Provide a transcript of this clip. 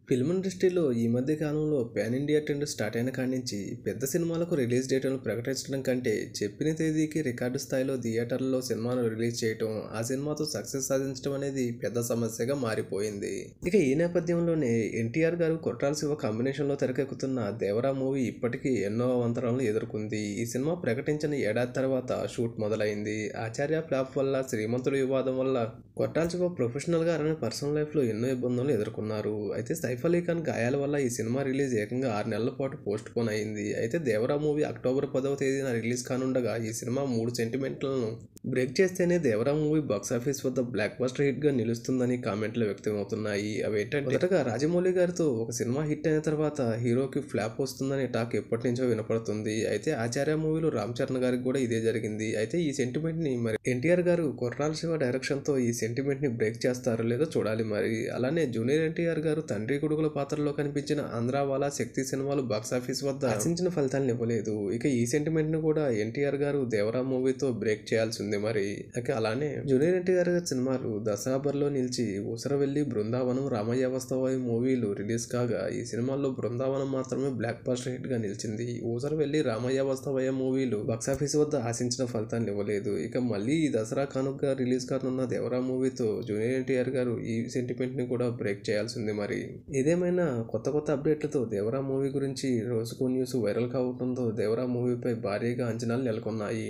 Film ఇండస్ట్రీలో ఈ మధ్య కాలంలో పాన్ ఇండియా ట్రెండ్ స్టార్ట్ అయిన కాడి నుంచి పెద్ద సినిమాలకు రిలీజ్ డేట్లను ప్రకటించడం కంటే చెప్పిన తేదీకి రికార్డు స్థాయిలో థియేటర్లలో సినిమాను రిలీజ్ చేయటం, ఆ సినిమాతో సక్సెస్ సాధించడం అనేది పెద్ద సమస్యగా మారిపోయింది. ఇక ఈ నేపథ్యంలోనే ఎన్టీఆర్ గారు కొట్టాల శివ కాంబినేషన్లో తెరకెక్కుతున్న దేవరా మూవీ ఇప్పటికీ ఎన్నో అవాంతరాలను ఎదుర్కొంది. ఈ సినిమా ప్రకటించిన ఏడాది తర్వాత షూట్ మొదలైంది. ఆచార్య ఫ్లాప్ వల్ల, శ్రీమంతుడి వివాదం వల్ల కొట్టాల శివ ప్రొఫెషనల్గా అలానే పర్సనల్ లైఫ్లో ఎన్నో ఇబ్బందులు ఎదుర్కొన్నారు. అయితే సైఫ్ అలీ ఖాన్ గాయాల వల్ల ఈ సినిమా రిలీజ్ ఏకంగా 6 నెలల పాటు పోస్ట్ పోన్ అయింది. అయితే దేవరా మూవీ అక్టోబర్ 10వ తేదీన రిలీజ్ కానుండగా ఈ సినిమా 3 సెంటిమెంట్లను బ్రేక్ చేస్తేనే దేవరా మూవీ బాక్సాఫీస్ వద్ద బ్లాక్ బస్టర్ హిట్గా నిలుస్తుందని కామెంట్లు వ్యక్తమవుతున్నాయి. అవి ఏంటంటే, మొదటగా రాజమౌళి గారితో ఒక సినిమా హిట్ అయిన తర్వాత హీరోకి ఫ్లాప్ వస్తుందనే టాక్ ఎప్పటి నుంచో వినపడుతుంది. అయితే ఆచార్య మూవీలో రామ్ చరణ్ గారికి కూడా ఇదే జరిగింది. అయితే ఈ సెంటిమెంట్ని మరి ఎన్టీఆర్ గారు కొట్రాల శివ డైరెక్షన్తో ఈ సెంటిమెంట్ని బ్రేక్ చేస్తారో లేదో చూడాలి. మరి అలానే జూనియర్ ఎన్టీఆర్ గారు తండ్రి కొడుకుల పాత్రలో కనిపించిన ఆంధ్రావాలా, శక్తి సినిమాలు బాక్సాఫీస్ వద్ద ఆశించిన ఫలితాలను ఇవ్వలేదు. ఇక ఈ సెంటిమెంట్ ను కూడా ఎన్టీఆర్ గారు దేవరా మూవీతో బ్రేక్ చేయాల్సి ఉంది. మరి ఇక అలానే జూనియర్ ఎన్టీఆర్ గారి సినిమాలు దసరాబర్లో నిలిచి ఊసరవెల్లి, బృందావనం, రామయ్య వస్తవాయి మూవీలు రిలీజ్ కాగా ఈ సినిమాల్లో బృందావనం మాత్రమే బ్లాక్ బస్టర్ హిట్ గా నిలిచింది. ఊసరవెల్లి, రామయ్య వస్తవయ్య మూవీలు బాక్సాఫీస్ వద్ద ఆశించిన ఫలితాన్ని ఇవ్వలేదు. ఇక మళ్ళీ ఈ దసరా కానుకగా రిలీజ్ కానున్న దేవరా మూవీతో జూనియర్ ఎన్టీఆర్ గారు ఈ సెంటిమెంట్ ని కూడా బ్రేక్ చేయాల్సి ఉంది. మరి ఏదేమైనా కొత్త అప్డేట్లతో దేవరా మూవీ గురించి రోజుకో న్యూస్ వైరల్ కావడంతో దేవరా మూవీపై భారీగా అంచనాలు నెలకొన్నాయి.